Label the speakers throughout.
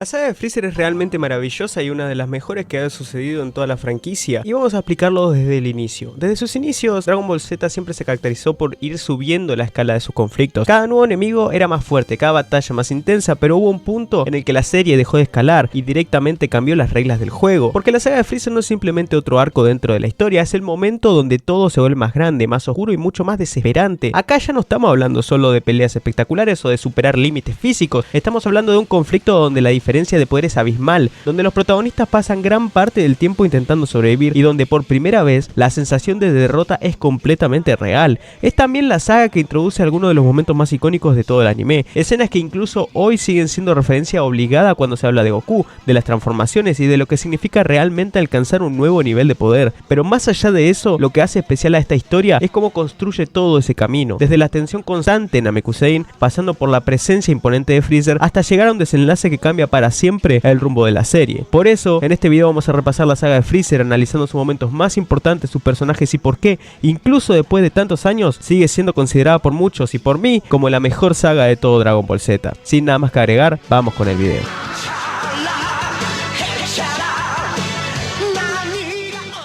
Speaker 1: La saga de Freezer es realmente maravillosa y una de las mejores que ha sucedido en toda la franquicia, y vamos a explicarlo desde el inicio. Desde sus inicios, Dragon Ball Z siempre se caracterizó por ir subiendo la escala de sus conflictos. Cada nuevo enemigo era más fuerte, cada batalla más intensa, pero hubo un punto en el que la serie dejó de escalar y directamente cambió las reglas del juego, porque la saga de Freezer no es simplemente otro arco dentro de la historia, es el momento donde todo se vuelve más grande, más oscuro y mucho más desesperante. Acá ya no estamos hablando solo de peleas espectaculares o de superar límites físicos, estamos hablando de un conflicto donde la diferencia de poder es abismal, donde los protagonistas pasan gran parte del tiempo intentando sobrevivir y donde por primera vez la sensación de derrota es completamente real. Es también la saga que introduce algunos de los momentos más icónicos de todo el anime, escenas que incluso hoy siguen siendo referencia obligada cuando se habla de Goku, de las transformaciones y de lo que significa realmente alcanzar un nuevo nivel de poder. Pero más allá de eso, lo que hace especial a esta historia es cómo construye todo ese camino, desde la tensión constante en Namekusein, pasando por la presencia imponente de Freezer, hasta llegar a un desenlace que cambia para siempre el rumbo de la serie. Por eso, en este video vamos a repasar la saga de Freezer, analizando sus momentos más importantes, sus personajes y por qué, incluso después de tantos años, sigue siendo considerada por muchos y por mí como la mejor saga de todo Dragon Ball Z. Sin nada más que agregar, vamos con el video.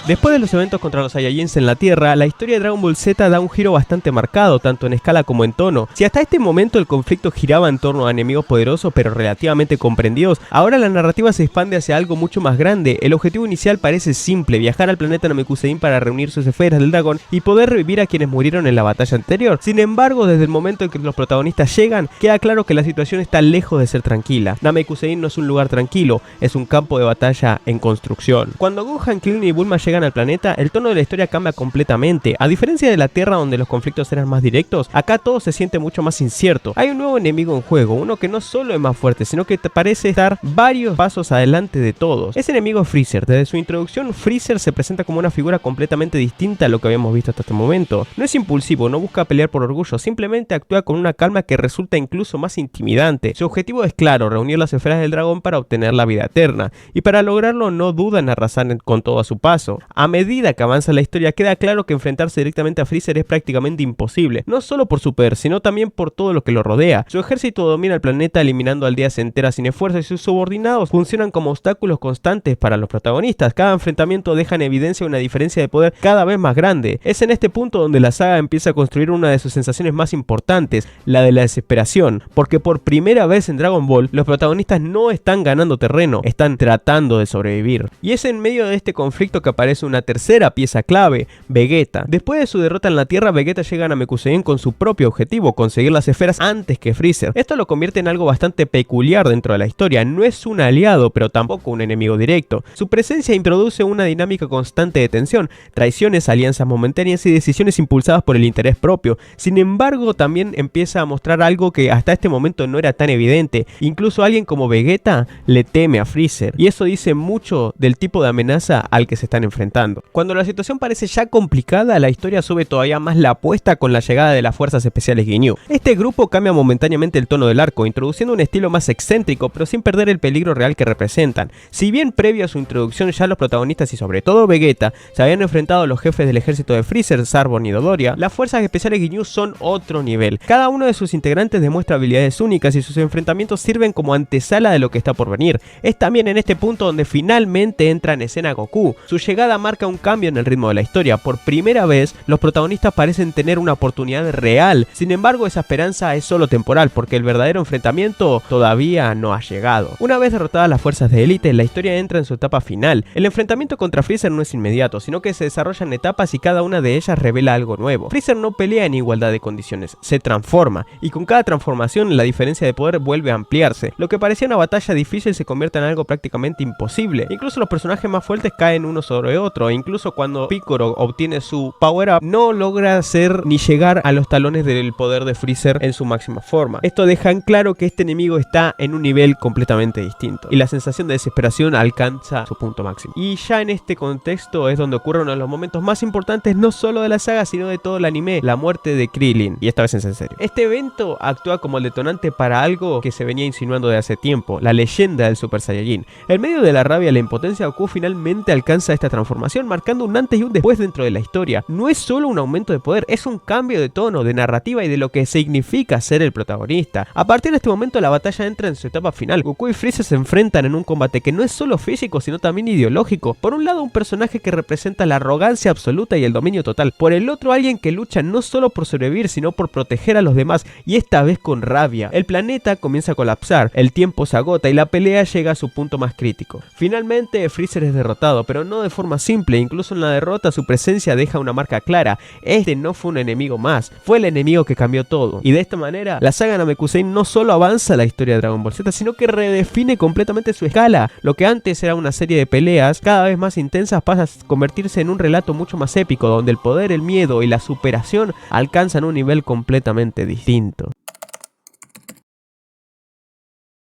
Speaker 1: Después de los eventos contra los Saiyajins en la Tierra, la historia de Dragon Ball Z da un giro bastante marcado, tanto en escala como en tono. Si hasta este momento el conflicto giraba en torno a enemigos poderosos pero relativamente comprendidos, ahora la narrativa se expande hacia algo mucho más grande. El objetivo inicial parece simple: viajar al planeta Namekusein para reunir sus esferas del dragón y poder revivir a quienes murieron en la batalla anterior. Sin embargo, desde el momento en que los protagonistas llegan, queda claro que la situación está lejos de ser tranquila. Namekusein no es un lugar tranquilo, es un campo de batalla en construcción. Cuando Gohan, Krillin y Bulma llegan al planeta, el tono de la historia cambia completamente. A diferencia de la Tierra, donde los conflictos eran más directos, acá todo se siente mucho más incierto. Hay un nuevo enemigo en juego, uno que no solo es más fuerte, sino que te parece estar varios pasos adelante de todos. Ese enemigo es Freezer. Desde su introducción, Freezer se presenta como una figura completamente distinta a lo que habíamos visto hasta este momento. No es impulsivo, no busca pelear por orgullo, simplemente actúa con una calma que resulta incluso más intimidante. Su objetivo es claro: reunir las esferas del dragón para obtener la vida eterna, y para lograrlo no duda en arrasar con todo a su paso. A medida que avanza la historia, queda claro que enfrentarse directamente a Freezer es prácticamente imposible, no solo por su poder, sino también por todo lo que lo rodea. Su ejército domina el planeta, eliminando aldeas enteras sin esfuerzo, y sus subordinados funcionan como obstáculos constantes para los protagonistas. Cada enfrentamiento deja en evidencia una diferencia de poder cada vez más grande. Es en este punto donde la saga empieza a construir una de sus sensaciones más importantes, la de la desesperación, porque por primera vez en Dragon Ball, los protagonistas no están ganando terreno, están tratando de sobrevivir. Y es en medio de este conflicto que aparece una tercera pieza clave: Vegeta. Después de su derrota en la Tierra, Vegeta llega a Namekusein con su propio objetivo: conseguir las esferas antes que Freezer. Esto lo convierte en algo bastante peculiar dentro de la historia. No es un aliado, pero tampoco un enemigo directo. Su presencia introduce una dinámica constante de tensión, traiciones, alianzas momentáneas y decisiones impulsadas por el interés propio. Sin embargo, también empieza a mostrar algo que hasta este momento no era tan evidente. Incluso alguien como Vegeta le teme a Freezer, y eso dice mucho del tipo de amenaza al que se están enfrentando. Cuando la situación parece ya complicada, la historia sube todavía más la apuesta con la llegada de las fuerzas especiales Ginyu. Este grupo cambia momentáneamente el tono del arco, introduciendo un estilo más excéntrico, pero sin perder el peligro real que representan. Si bien previo a su introducción ya los protagonistas y sobre todo Vegeta se habían enfrentado a los jefes del ejército de Freezer, Zarbon y Dodoria, las fuerzas especiales Ginyu son otro nivel. Cada uno de sus integrantes demuestra habilidades únicas y sus enfrentamientos sirven como antesala de lo que está por venir. Es también en este punto donde finalmente entra en escena Goku. Su llegada marca un cambio en el ritmo de la historia. Por primera vez, los protagonistas parecen tener una oportunidad real. Sin embargo, esa esperanza es solo temporal, porque el verdadero enfrentamiento todavía no ha llegado. Una vez derrotadas las fuerzas de élite, la historia entra en su etapa final. El enfrentamiento contra Freezer no es inmediato, sino que se desarrolla en etapas y cada una de ellas revela algo nuevo. Freezer no pelea en igualdad de condiciones, se transforma, y con cada transformación la diferencia de poder vuelve a ampliarse. Lo que parecía una batalla difícil se convierte en algo prácticamente imposible. Incluso los personajes más fuertes caen uno sobre otro. Incluso cuando Piccolo obtiene su power up, no logra ser ni llegar a los talones del poder de Freezer en su máxima forma. Esto deja en claro que este enemigo está en un nivel completamente distinto, y la sensación de desesperación alcanza su punto máximo. Y ya en este contexto es donde ocurre uno de los momentos más importantes, no solo de la saga, sino de todo el anime: la muerte de Krillin, y esta vez en serio. Este evento actúa como el detonante para algo que se venía insinuando de hace tiempo: la leyenda del Super Saiyajin. En medio de la rabia y la impotencia, Goku finalmente alcanza esta transformación transformación, marcando un antes y un después dentro de la historia. No es solo un aumento de poder, es un cambio de tono, de narrativa y de lo que significa ser el protagonista. A partir de este momento la batalla entra en su etapa final. Goku y Freezer se enfrentan en un combate que no es solo físico sino también ideológico. Por un lado un personaje que representa la arrogancia absoluta y el dominio total. Por el otro alguien que lucha no solo por sobrevivir sino por proteger a los demás, y esta vez con rabia. El planeta comienza a colapsar, el tiempo se agota y la pelea llega a su punto más crítico. Finalmente Freezer es derrotado, pero no de forma simple. Incluso en la derrota su presencia deja una marca clara. Este no fue un enemigo más, fue el enemigo que cambió todo. Y de esta manera la saga Namekusei no solo avanza la historia de Dragon Ball Z, sino que redefine completamente su escala. Lo que antes era una serie de peleas cada vez más intensas pasa a convertirse en un relato mucho más épico, donde el poder, el miedo y la superación alcanzan un nivel completamente distinto.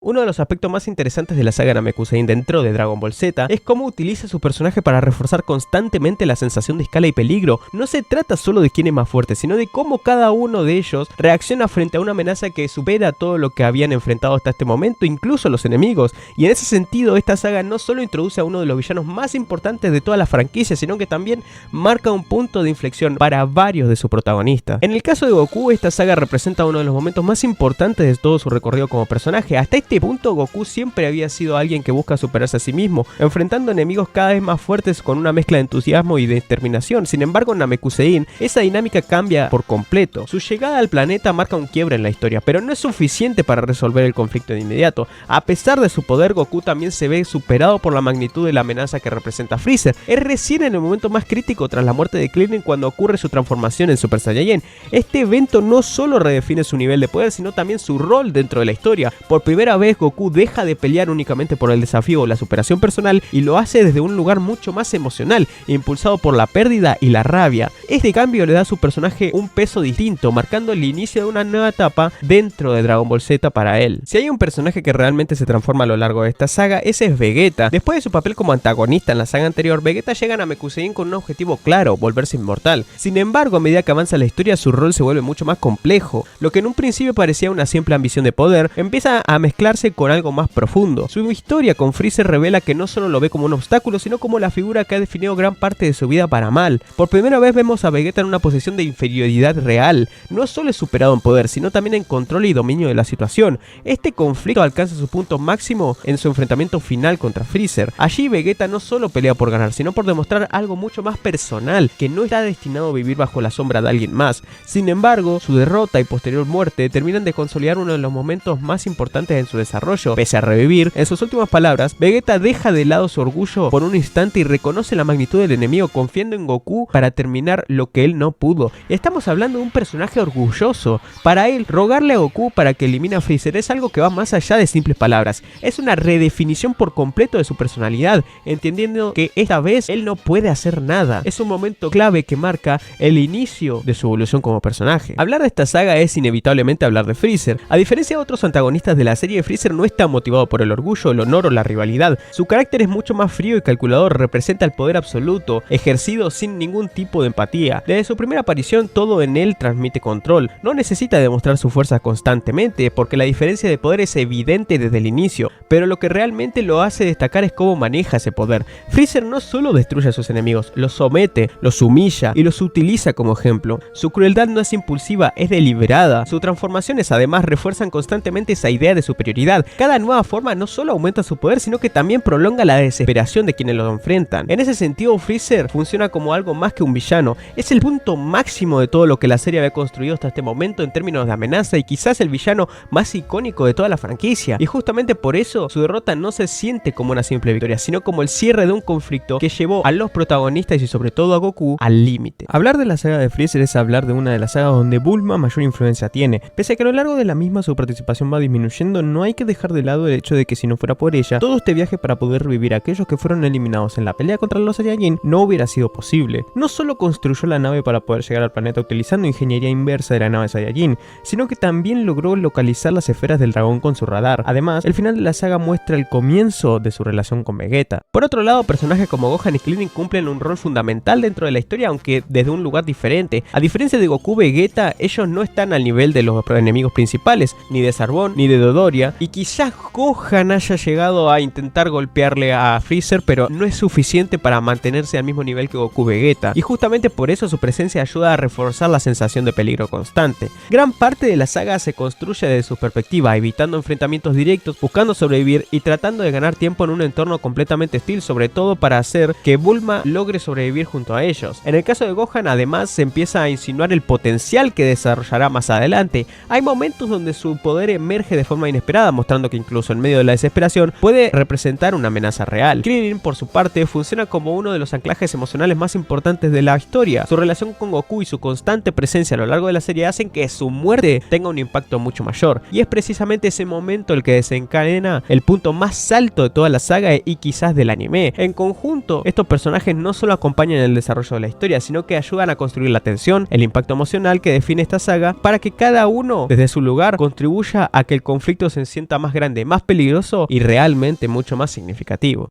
Speaker 1: Uno de los aspectos más interesantes de la saga Namekusei dentro de Dragon Ball Z es cómo utiliza su personaje para reforzar constantemente la sensación de escala y peligro. No se trata solo de quién es más fuerte, sino de cómo cada uno de ellos reacciona frente a una amenaza que supera todo lo que habían enfrentado hasta este momento, incluso los enemigos. Y en ese sentido, esta saga no solo introduce a uno de los villanos más importantes de toda la franquicia, sino que también marca un punto de inflexión para varios de sus protagonistas. En el caso de Goku, esta saga representa uno de los momentos más importantes de todo su recorrido como personaje. Hasta este punto Goku siempre había sido alguien que busca superarse a sí mismo, enfrentando enemigos cada vez más fuertes con una mezcla de entusiasmo y determinación. Sin embargo, en Namekusei esa dinámica cambia por completo. Su llegada al planeta marca un quiebre en la historia, pero no es suficiente para resolver el conflicto de inmediato. A pesar de su poder, Goku también se ve superado por la magnitud de la amenaza que representa Freezer. Es recién en el momento más crítico tras la muerte de Krillin cuando ocurre su transformación en Super Saiyajin. Este evento no solo redefine su nivel de poder, sino también su rol dentro de la historia. Por primera vez Goku deja de pelear únicamente por el desafío o la superación personal y lo hace desde un lugar mucho más emocional, impulsado por la pérdida y la rabia. Este cambio le da a su personaje un peso distinto, marcando el inicio de una nueva etapa dentro de Dragon Ball Z para él. Si hay un personaje que realmente se transforma a lo largo de esta saga, ese es Vegeta. Después de su papel como antagonista en la saga anterior, Vegeta llega a Namekusei con un objetivo claro: volverse inmortal. Sin embargo, a medida que avanza la historia, su rol se vuelve mucho más complejo. Lo que en un principio parecía una simple ambición de poder, empieza a mezclarse con algo más profundo. Su historia con Freezer revela que no solo lo ve como un obstáculo, sino como la figura que ha definido gran parte de su vida para mal. Por primera vez vemos a Vegeta en una posición de inferioridad real. No solo es superado en poder, sino también en control y dominio de la situación. Este conflicto alcanza su punto máximo en su enfrentamiento final contra Freezer. Allí Vegeta no solo pelea por ganar, sino por demostrar algo mucho más personal, que no está destinado a vivir bajo la sombra de alguien más. Sin embargo, su derrota y posterior muerte terminan de consolidar uno de los momentos más importantes en su desarrollo. Pese a revivir, en sus últimas palabras, Vegeta deja de lado su orgullo por un instante y reconoce la magnitud del enemigo, confiando en Goku para terminar lo que él no pudo. Estamos hablando de un personaje orgulloso. Para él, rogarle a Goku para que elimine a Freezer es algo que va más allá de simples palabras. Es una redefinición por completo de su personalidad, entendiendo que esta vez él no puede hacer nada. Es un momento clave que marca el inicio de su evolución como personaje. Hablar de esta saga es inevitablemente hablar de Freezer. A diferencia de otros antagonistas de la serie, Freezer no está motivado por el orgullo, el honor o la rivalidad. Su carácter es mucho más frío y calculador, representa el poder absoluto, ejercido sin ningún tipo de empatía. Desde su primera aparición, todo en él transmite control. No necesita demostrar su fuerza constantemente, porque la diferencia de poder es evidente desde el inicio, pero lo que realmente lo hace destacar es cómo maneja ese poder. Freezer no solo destruye a sus enemigos, los somete, los humilla y los utiliza como ejemplo. Su crueldad no es impulsiva, es deliberada. Sus transformaciones además refuerzan constantemente esa idea de superioridad. Cada nueva forma no solo aumenta su poder, sino que también prolonga la desesperación de quienes lo enfrentan. En ese sentido, Freezer funciona como algo más que un villano. Es el punto máximo de todo lo que la serie había construido hasta este momento en términos de amenaza, y quizás el villano más icónico de toda la franquicia. Y justamente por eso, su derrota no se siente como una simple victoria, sino como el cierre de un conflicto que llevó a los protagonistas y sobre todo a Goku al límite. Hablar de la saga de Freezer es hablar de una de las sagas donde Bulma mayor influencia tiene. Pese a que a lo largo de la misma su participación va disminuyendo, no hay que dejar de lado el hecho de que si no fuera por ella, todo este viaje para poder revivir a aquellos que fueron eliminados en la pelea contra los Saiyajin no hubiera sido posible. No solo construyó la nave para poder llegar al planeta utilizando ingeniería inversa de la nave Saiyajin, sino que también logró localizar las esferas del dragón con su radar. Además, el final de la saga muestra el comienzo de su relación con Vegeta. Por otro lado, personajes como Gohan y Krillin cumplen un rol fundamental dentro de la historia, aunque desde un lugar diferente. A diferencia de Goku, Vegeta, ellos no están al nivel de los enemigos principales, ni de Zarbon, ni de Dodoria, y quizás Gohan haya llegado a intentar golpearle a Freezer, pero no es suficiente para mantenerse al mismo nivel que Goku Vegeta, y justamente por eso su presencia ayuda a reforzar la sensación de peligro constante. Gran parte de la saga se construye desde su perspectiva, evitando enfrentamientos directos, buscando sobrevivir y tratando de ganar tiempo en un entorno completamente hostil, sobre todo para hacer que Bulma logre sobrevivir junto a ellos. En el caso de Gohan, además, se empieza a insinuar el potencial que desarrollará más adelante. Hay momentos donde su poder emerge de forma inesperada, mostrando que incluso en medio de la desesperación puede representar una amenaza real. Krillin, por su parte, funciona como uno de los anclajes emocionales más importantes de la historia. Su relación con Goku y su constante presencia a lo largo de la serie hacen que su muerte tenga un impacto mucho mayor, y es precisamente ese momento el que desencadena el punto más alto de toda la saga y quizás del anime. En conjunto, estos personajes no solo acompañan el desarrollo de la historia, sino que ayudan a construir la tensión, el impacto emocional que define esta saga, para que cada uno desde su lugar contribuya a que el conflicto se sienta más grande, más peligroso y realmente mucho más significativo.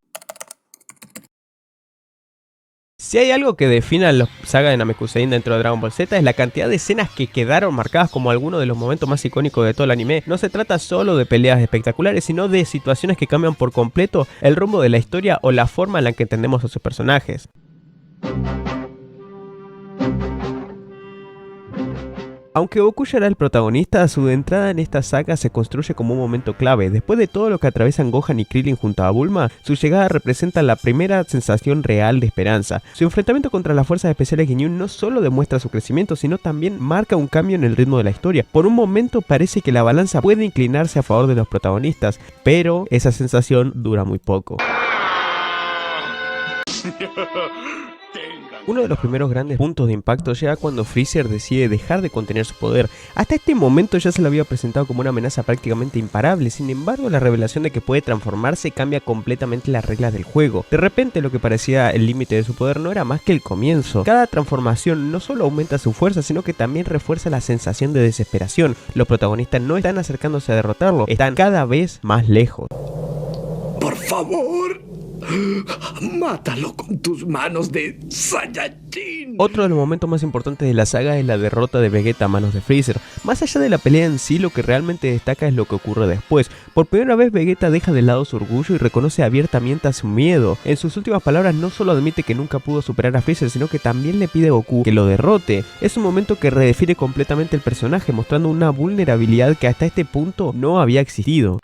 Speaker 1: Si hay algo que define a la saga de Namekusein dentro de Dragon Ball Z, es la cantidad de escenas que quedaron marcadas como algunos de los momentos más icónicos de todo el anime. No se trata solo de peleas espectaculares, sino de situaciones que cambian por completo el rumbo de la historia o la forma en la que entendemos a sus personajes. Aunque Goku ya era el protagonista, su entrada en esta saga se construye como un momento clave. Después de todo lo que atraviesan Gohan y Krillin junto a Bulma, su llegada representa la primera sensación real de esperanza. Su enfrentamiento contra las fuerzas especiales Ginyu no solo demuestra su crecimiento, sino también marca un cambio en el ritmo de la historia. Por un momento parece que la balanza puede inclinarse a favor de los protagonistas, pero esa sensación dura muy poco. Uno de los primeros grandes puntos de impacto llega cuando Freezer decide dejar de contener su poder. Hasta este momento ya se lo había presentado como una amenaza prácticamente imparable, sin embargo la revelación de que puede transformarse cambia completamente las reglas del juego. De repente lo que parecía el límite de su poder no era más que el comienzo. Cada transformación no solo aumenta su fuerza, sino que también refuerza la sensación de desesperación. Los protagonistas no están acercándose a derrotarlo, están cada vez más lejos.
Speaker 2: Por favor, mátalo con tus manos de Saiyajin.
Speaker 1: Otro de los momentos más importantes de la saga es la derrota de Vegeta a manos de Freezer. Más allá de la pelea en sí, lo que realmente destaca es lo que ocurre después. Por primera vez Vegeta deja de lado su orgullo y reconoce abiertamente a su miedo. En sus últimas palabras no solo admite que nunca pudo superar a Freezer, sino que también le pide a Goku que lo derrote. Es un momento que redefine completamente el personaje, mostrando una vulnerabilidad que hasta este punto no había existido.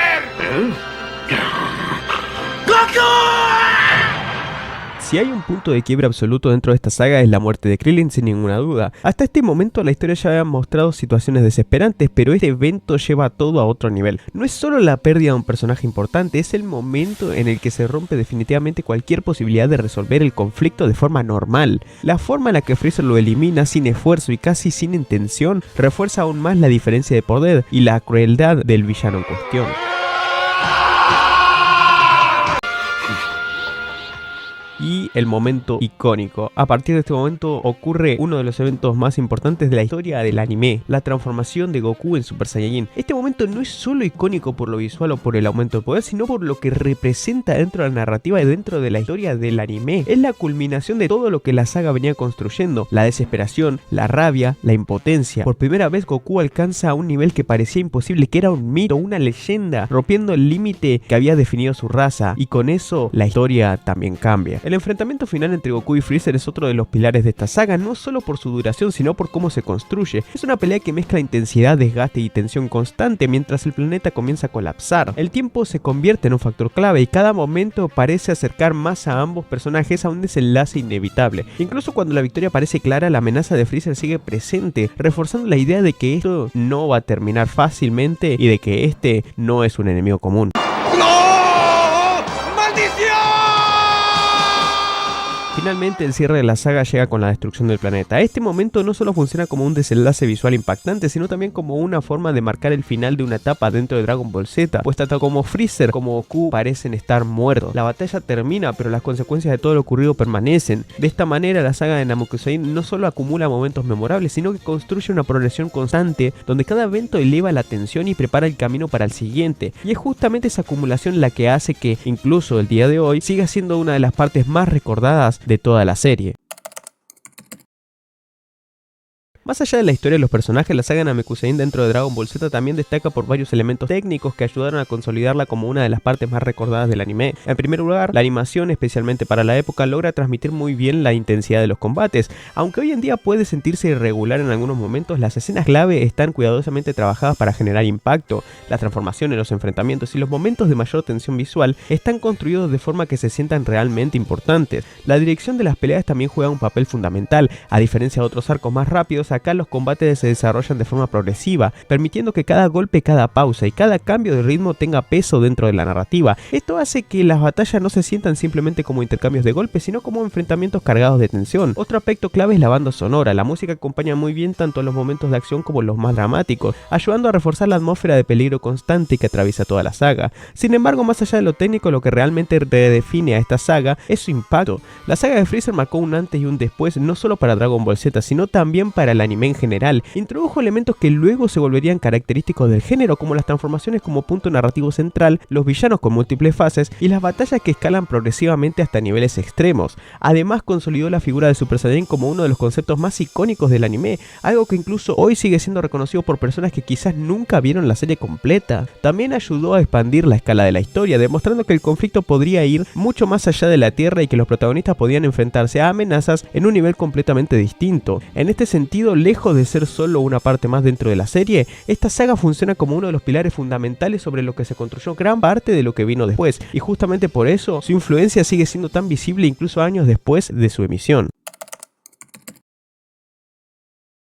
Speaker 1: Si hay un punto de quiebre absoluto dentro de esta saga es la muerte de Krillin, sin ninguna duda. Hasta este momento la historia ya había mostrado situaciones desesperantes, pero este evento lleva todo a otro nivel. No es solo la pérdida de un personaje importante, es el momento en el que se rompe definitivamente cualquier posibilidad de resolver el conflicto de forma normal. La forma en la que Freezer lo elimina sin esfuerzo y casi sin intención refuerza aún más la diferencia de poder y la crueldad del villano en cuestión. Y el momento icónico. A partir de este momento ocurre uno de los eventos más importantes de la historia del anime, la transformación de Goku en Super Saiyajin. Este momento no es solo icónico por lo visual o por el aumento de poder, sino por lo que representa dentro de la narrativa y dentro de la historia del anime. Es la culminación de todo lo que la saga venía construyendo, la desesperación, la rabia, la impotencia. Por primera vez Goku alcanza a un nivel que parecía imposible, que era un mito, una leyenda, rompiendo el límite que había definido su raza, y con eso la historia también cambia. El enfrentamiento final entre Goku y Freezer es otro de los pilares de esta saga, no solo por su duración, sino por cómo se construye. Es una pelea que mezcla intensidad, desgaste y tensión constante mientras el planeta comienza a colapsar. El tiempo se convierte en un factor clave y cada momento parece acercar más a ambos personajes a un desenlace inevitable. Incluso cuando la victoria parece clara, la amenaza de Freezer sigue presente, reforzando la idea de que esto no va a terminar fácilmente y de que este no es un enemigo común. Finalmente el cierre de la saga llega con la destrucción del planeta. Este momento no solo funciona como un desenlace visual impactante, sino también como una forma de marcar el final de una etapa dentro de Dragon Ball Z, pues tanto como Freezer como Goku parecen estar muertos. La batalla termina, pero las consecuencias de todo lo ocurrido permanecen. De esta manera la saga de Namekusein no solo acumula momentos memorables, sino que construye una progresión constante donde cada evento eleva la tensión y prepara el camino para el siguiente. Y es justamente esa acumulación la que hace que incluso el día de hoy siga siendo una de las partes más recordadas de toda la serie. Más allá de la historia de los personajes, la saga Namekusein dentro de Dragon Ball Z también destaca por varios elementos técnicos que ayudaron a consolidarla como una de las partes más recordadas del anime. En primer lugar, la animación, especialmente para la época, logra transmitir muy bien la intensidad de los combates. Aunque hoy en día puede sentirse irregular en algunos momentos, las escenas clave están cuidadosamente trabajadas para generar impacto. Las transformaciones, los enfrentamientos y los momentos de mayor tensión visual están construidos de forma que se sientan realmente importantes. La dirección de las peleas también juega un papel fundamental. A diferencia de otros arcos más rápidos, acá los combates se desarrollan de forma progresiva, permitiendo que cada golpe, cada pausa y cada cambio de ritmo tenga peso dentro de la narrativa. Esto hace que las batallas no se sientan simplemente como intercambios de golpes, sino como enfrentamientos cargados de tensión. Otro aspecto clave es la banda sonora. La música acompaña muy bien tanto los momentos de acción como los más dramáticos, ayudando a reforzar la atmósfera de peligro constante que atraviesa toda la saga. Sin embargo, más allá de lo técnico, lo que realmente redefine a esta saga es su impacto. La saga de Freezer marcó un antes y un después, no solo para Dragon Ball Z, sino también para el anime en general. Introdujo elementos que luego se volverían característicos del género, como las transformaciones como punto narrativo central, los villanos con múltiples fases y las batallas que escalan progresivamente hasta niveles extremos. Además, consolidó la figura de Super Saiyajin como uno de los conceptos más icónicos del anime, algo que incluso hoy sigue siendo reconocido por personas que quizás nunca vieron la serie completa. También ayudó a expandir la escala de la historia, demostrando que el conflicto podría ir mucho más allá de la Tierra y que los protagonistas podían enfrentarse a amenazas en un nivel completamente distinto. En este sentido, lejos de ser solo una parte más dentro de la serie, esta saga funciona como uno de los pilares fundamentales sobre lo que se construyó gran parte de lo que vino después, y justamente por eso su influencia sigue siendo tan visible incluso años después de su emisión.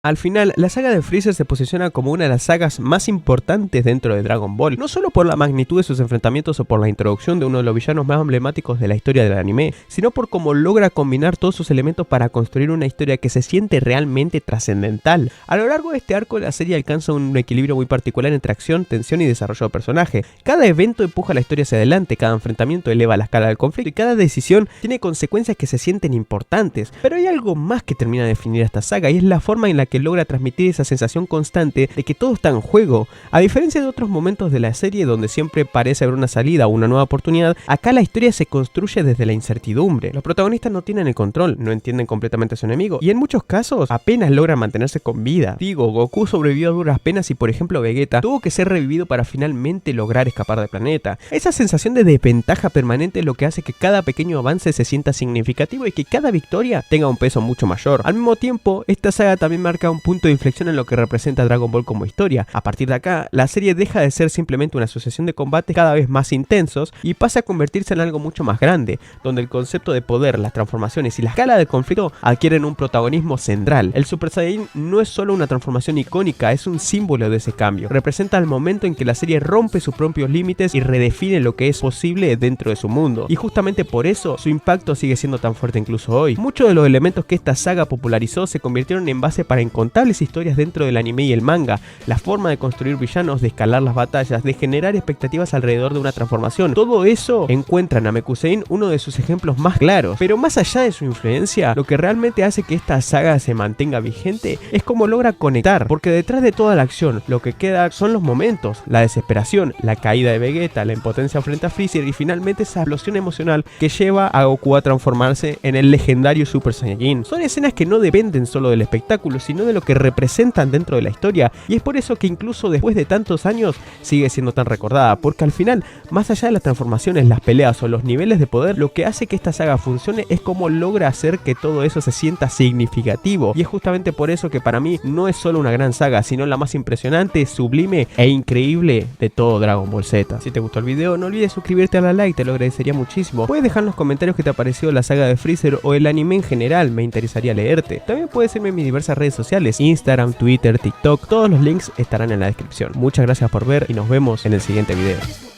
Speaker 1: Al final, la saga de Freezer se posiciona como una de las sagas más importantes dentro de Dragon Ball, no solo por la magnitud de sus enfrentamientos o por la introducción de uno de los villanos más emblemáticos de la historia del anime, sino por cómo logra combinar todos sus elementos para construir una historia que se siente realmente trascendental. A lo largo de este arco, la serie alcanza un equilibrio muy particular entre acción, tensión y desarrollo de personaje. Cada evento empuja la historia hacia adelante, cada enfrentamiento eleva la escala del conflicto y cada decisión tiene consecuencias que se sienten importantes. Pero hay algo más que termina de definir a esta saga, y es la forma en la que logra transmitir esa sensación constante de que todo está en juego. A diferencia de otros momentos de la serie donde siempre parece haber una salida o una nueva oportunidad, acá la historia se construye desde la incertidumbre. Los protagonistas no tienen el control, no entienden completamente a su enemigo y en muchos casos apenas logran mantenerse con vida. Digo, Goku sobrevivió a duras penas y por ejemplo Vegeta tuvo que ser revivido para finalmente lograr escapar del planeta. Esa sensación de desventaja permanente es lo que hace que cada pequeño avance se sienta significativo y que cada victoria tenga un peso mucho mayor. Al mismo tiempo, esta saga también marca un punto de inflexión en lo que representa Dragon Ball como historia. A partir de acá, la serie deja de ser simplemente una sucesión de combates cada vez más intensos y pasa a convertirse en algo mucho más grande, donde el concepto de poder, las transformaciones y la escala del conflicto adquieren un protagonismo central. El Super Saiyajin no es solo una transformación icónica, es un símbolo de ese cambio. Representa el momento en que la serie rompe sus propios límites y redefine lo que es posible dentro de su mundo. Y justamente por eso, su impacto sigue siendo tan fuerte incluso hoy. Muchos de los elementos que esta saga popularizó se convirtieron en base para incontables historias dentro del anime y el manga, la forma de construir villanos, de escalar las batallas, de generar expectativas alrededor de una transformación. Todo eso encuentra en Namekusein uno de sus ejemplos más claros. Pero más allá de su influencia, lo que realmente hace que esta saga se mantenga vigente es cómo logra conectar, porque detrás de toda la acción lo que queda son los momentos, la desesperación, la caída de Vegeta, la impotencia frente a Freezer y finalmente esa explosión emocional que lleva a Goku a transformarse en el legendario Super Saiyajin. Son escenas que no dependen solo del espectáculo, sino de lo que representan dentro de la historia, y es por eso que incluso después de tantos años sigue siendo tan recordada, porque al final, más allá de las transformaciones, las peleas o los niveles de poder, lo que hace que esta saga funcione es cómo logra hacer que todo eso se sienta significativo, y es justamente por eso que para mí no es solo una gran saga, sino la más impresionante, sublime e increíble de todo Dragon Ball Z. Si te gustó el video, no olvides suscribirte a la like, te lo agradecería muchísimo. Puedes dejar en los comentarios qué te ha parecido la saga de Freezer o el anime en general, me interesaría leerte. También puedes seguirme en mis diversas redes sociales, Instagram, Twitter, TikTok, todos los links estarán en la descripción. Muchas gracias por ver y nos vemos en el siguiente video.